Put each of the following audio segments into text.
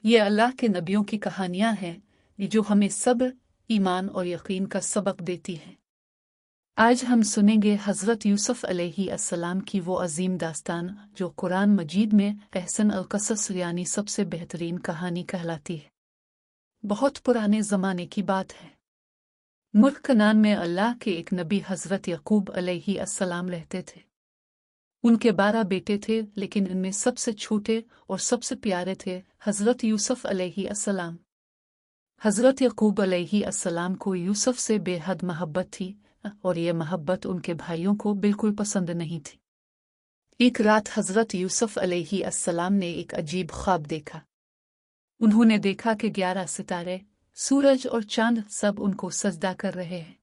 ये अल्लाह के नबियों की कहानियां हैं जो हमें सब्र, ईमान और यकीन का सबक देती हैं। आज हम सुनेंगे हज़रत यूसुफ अलैहिस्सलाम की वो अजीम दास्तान जो कुरान मजीद में अहसन अल कसस यानी सबसे बेहतरीन कहानी कहलाती है। बहुत पुराने ज़माने की बात है। मुल्क कनान में अल्लाह के एक नबी हज़रत यकूब अलैहिस्सलाम रहते थे। उनके 12 बेटे थे, लेकिन इनमें सबसे छोटे और सबसे प्यारे थे हज़रत यूसुफ अलैहिस्सलाम। हज़रत यकूब अलैहिस्सलाम को यूसुफ से बेहद मोहब्बत थी और ये मोहब्बत उनके भाइयों को बिल्कुल पसंद नहीं थी। एक रात हज़रत यूसुफ अलैहिस्सलाम ने एक अजीब ख्वाब देखा। उन्होंने देखा कि 11 सितारे, सूरज और चांद सब उनको सजदा कर रहे हैं।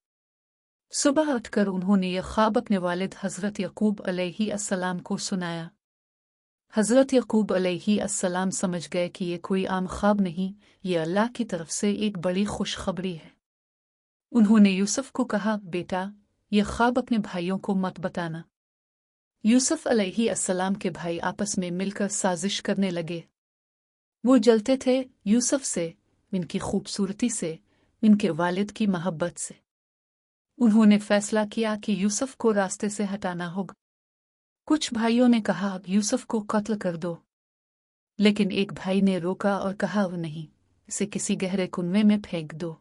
सुबह उठकर उन्होंने यह ख्वाब अपने वालिद हज़रत यकूब अलैहिस्सलाम को सुनाया। हज़रत यकूब अलैहिस्सलाम समझ गए कि ये कोई आम ख्वाब नहीं, ये अल्लाह की तरफ से एक बड़ी खुशखबरी है। उन्होंने यूसुफ को कहा, बेटा, ये ख्वाब अपने भाइयों को मत बताना। यूसुफ अलैहिस्सलाम के भाई आपस में मिलकर साजिश करने लगे। वो जलते थे यूसुफ से, इनकी खूबसूरती से, इनके वालिद की मोहब्बत से। उन्होंने फैसला किया कि यूसुफ को रास्ते से हटाना होगा। कुछ भाइयों ने कहा, यूसुफ को कत्ल कर दो, लेकिन एक भाई ने रोका और कहा, नहीं, इसे किसी गहरे कुएं में फेंक दो।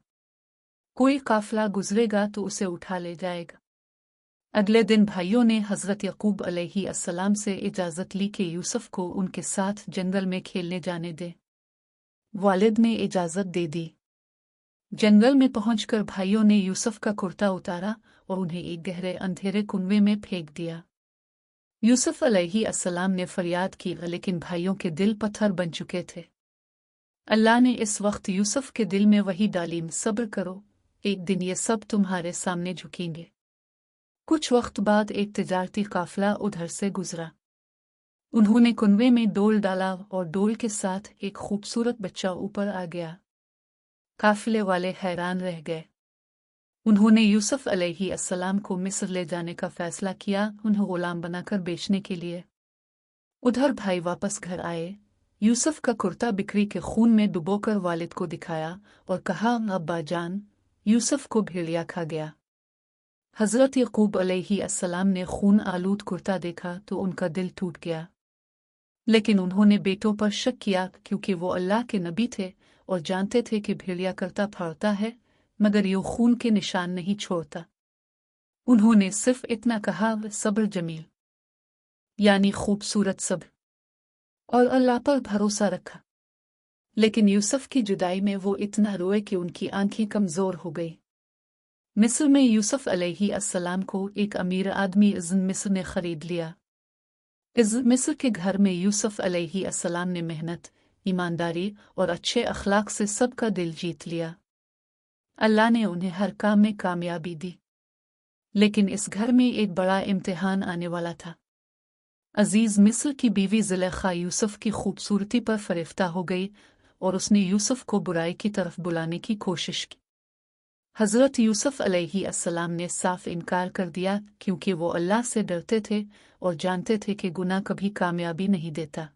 कोई काफिला गुजरेगा तो उसे उठा ले जाएगा। अगले दिन भाइयों ने हज़रत यकूब अलैहिस्सलाम से इजाज़त ली कि यूसुफ को उनके साथ जंगल में खेलने जाने दे। वालिद ने इजाज़त दे दी। जंगल में पहुंचकर भाइयों ने यूसुफ का कुर्ता उतारा और उन्हें एक गहरे अंधेरे कुएं में फेंक दिया। यूसुफ अलैहिस्सलाम ने फरियाद की, लेकिन भाइयों के दिल पत्थर बन चुके थे। अल्लाह ने इस वक्त यूसुफ के दिल में वही डाली, सब्र करो, एक दिन ये सब तुम्हारे सामने झुकेंगे। कुछ वक्त बाद एक तिजारती काफिला उधर से गुजरा। उन्होंने कुएं में डोल डाला और डोल के साथ एक खूबसूरत बच्चा ऊपर आ गया। काफिले वाले हैरान रह गए। उन्होंने यूसुफ अलैहिस्सलाम को मिस्र ले जाने का फैसला किया, उन्हें गुलाम बनाकर बेचने के लिए। उधर भाई वापस घर आए। यूसुफ का कुर्ता बिक्री के खून में डुबोकर वालिद को दिखाया और कहा, अब्बा जान, यूसुफ को भेड़िया खा गया। हज़रत यकूब अलैहिस्सलाम ने खून आलूद कुर्ता देखा तो उनका दिल टूट गया। लेकिन उन्होंने बेटों पर शक किया, क्योंकि वो अल्लाह के नबी थे और जानते थे कि भेड़िया करता फाड़ता है, मगर यूं खून के निशान नहीं छोड़ता। उन्होंने सिर्फ इतना कहा, सब्र जमील, यानी खूबसूरत सब्र, और अल्लाह पर भरोसा रखा। लेकिन यूसुफ की जुदाई में वो इतना रोए कि उनकी आंखें कमजोर हो गई। मिस्र में यूसुफ अलैहिस्सलाम को एक अमीर आदमी इज़्न मिस्र ने खरीद लिया। इज़्न मिस्र के घर में यूसुफ अलैहिस्सलाम ने मेहनत, ईमानदारी और अच्छे अखलाक से सबका दिल जीत लिया। अल्लाह ने उन्हें हर काम में कामयाबी दी। लेकिन इस घर में एक बड़ा इम्तिहान आने वाला था। अजीज मिस्र की बीवी ज़ुलेखा यूसुफ की खूबसूरती पर फरिफ्ता हो गई और उसने यूसुफ को बुराई की तरफ बुलाने की कोशिश की। हज़रत यूसुफ अलैहिस्सलाम ने साफ इनकार कर दिया, क्योंकि वो अल्लाह से डरते थे और जानते थे कि गुनाह कभी कामयाबी नहीं देता।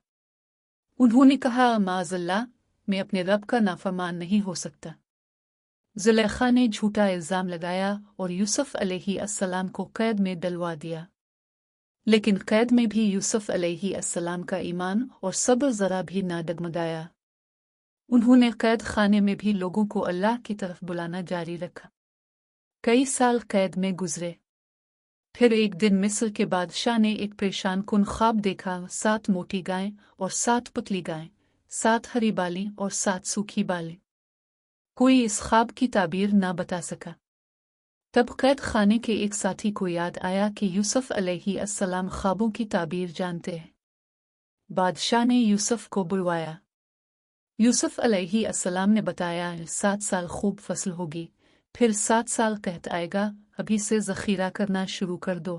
उन्होंने कहा, माज़अल्लाह, मैं अपने रब का नाफरमान नहीं हो सकता। ज़ुलेखा ने झूठा इल्ज़ाम लगाया और यूसुफ अलैहिस्सलाम को कैद में डलवा दिया। लेकिन कैद में भी यूसुफ अलैहिस्सलाम का ईमान और सब्र ज़रा भी ना डगमगाया। उन्होंने कैद खाने में भी लोगों को अल्लाह की तरफ बुलाना जारी रखा। कई साल कैद में गुजरे। फिर एक दिन मिस्र के बादशाह ने एक परेशान कुन ख्वाब देखा। 7 मोटी गायें और 7 पतली गायें, 7 हरी बालें और 7 सूखी बालें। कोई इस ख्वाब की ताबीर ना बता सका। तब कैद खाने के एक साथी को याद आया कि यूसुफ अलैहिस्सलाम ख्वाबों की ताबीर जानते हैं। बादशाह ने यूसुफ को बुलवाया। यूसुफ अलैहिस्सलाम ने बताया, 7 साल खूब फसल होगी, फिर 7 साल कहत आएगा, अभी से ज़ख़ीरा करना शुरू कर दो।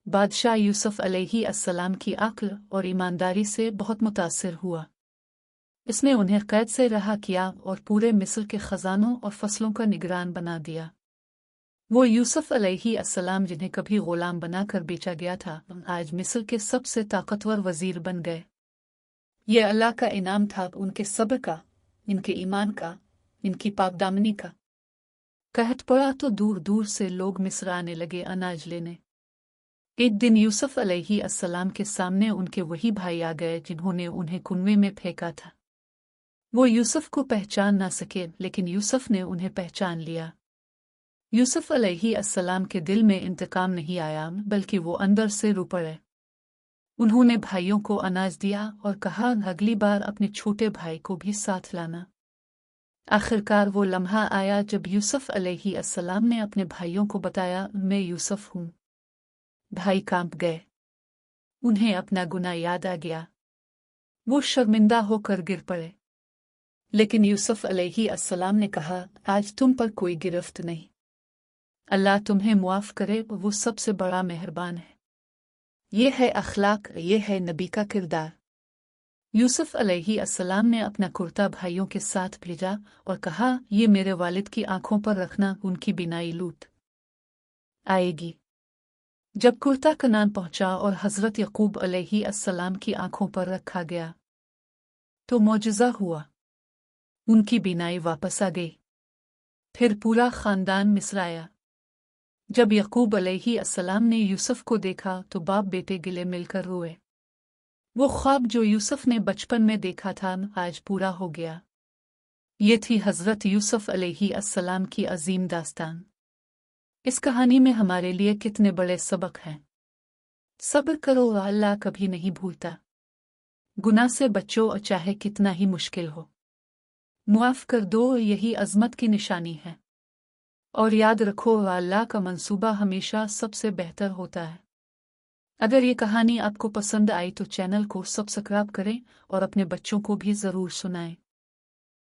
बादशाह यूसुफ अलैहिस्सलाम की अक्ल और ईमानदारी से बहुत मुतासिर हुआ। इसने उन्हें कैद से रहा किया और पूरे मिस्र के ख़जानों और फसलों का निगरान बना दिया। वो यूसुफ अलैहिस्सलाम जिन्हें कभी ग़ुलाम बनाकर बेचा गया था, आज मिस्र के सबसे ताकतवर वज़ीर बन गए। ये अल्लाह का इनाम था उनके सब्र का, इनके ईमान का, इनकी पाकदामनी का। कहत पड़ा तो दूर दूर से लोग मिस्र आने लगे अनाज लेने। एक दिन यूसुफ अलैहि अस्सलाम के सामने उनके वही भाई आ गए जिन्होंने उन्हें कुएं में फेंका था। वो यूसुफ को पहचान ना सके, लेकिन यूसुफ ने उन्हें पहचान लिया। यूसुफ अलैहि अस्सलाम के दिल में इंतकाम नहीं आया, बल्कि वो अंदर से रो पड़े। उन्होंने भाइयों को अनाज दिया और कहा, अगली बार अपने छोटे भाई को भी साथ लाना। आखिरकार वो लम्हा आया जब यूसुफ अलैहि अस्सलाम ने अपने भाइयों को बताया, मैं यूसुफ हूँ। भाई कांप गए। उन्हें अपना गुनाह याद आ गया। वो शर्मिंदा होकर गिर पड़े। लेकिन यूसुफ अलैहि अस्सलाम ने कहा, आज तुम पर कोई गिरफ्त नहीं। अल्लाह तुम्हें मुआफ करे, वो सबसे बड़ा मेहरबान है। ये है अखलाक, ये है नबी का किरदार। यूसुफ अलैहि अस्सलाम ने अपना कुर्ता भाइयों के साथ भेजा और कहा, ये मेरे वालिद की आंखों पर रखना, उनकी बीनाई लूट आएगी। जब कुर्ता कनान पहुंचा और हज़रत यकूब अलैहि अस्सलाम की आंखों पर रखा गया तो मौजज़ा हुआ। उनकी बीनाई वापस आ गई। फिर पूरा खानदान मिस्र आया। जब यकूब अलैहि अस्सलाम ने यूसुफ को देखा तो बाप बेटे गिले मिलकर रोए। वो ख्वाब जो यूसुफ ने बचपन में देखा था आज पूरा हो गया। ये थी हज़रत यूसुफ अलैहि अस्सलाम की अजीम दास्तान। इस कहानी में हमारे लिए कितने बड़े सबक हैं। सब्र करो, अल्लाह कभी नहीं भूलता। गुनाह से बचो और चाहे कितना ही मुश्किल हो, मुआफ कर दो, यही अज़मत की निशानी है। और याद रखो, अल्लाह का मंसूबा हमेशा सबसे बेहतर होता है। अगर ये कहानी आपको पसंद आई तो चैनल को सब्सक्राइब करें और अपने बच्चों को भी ज़रूर सुनाएं।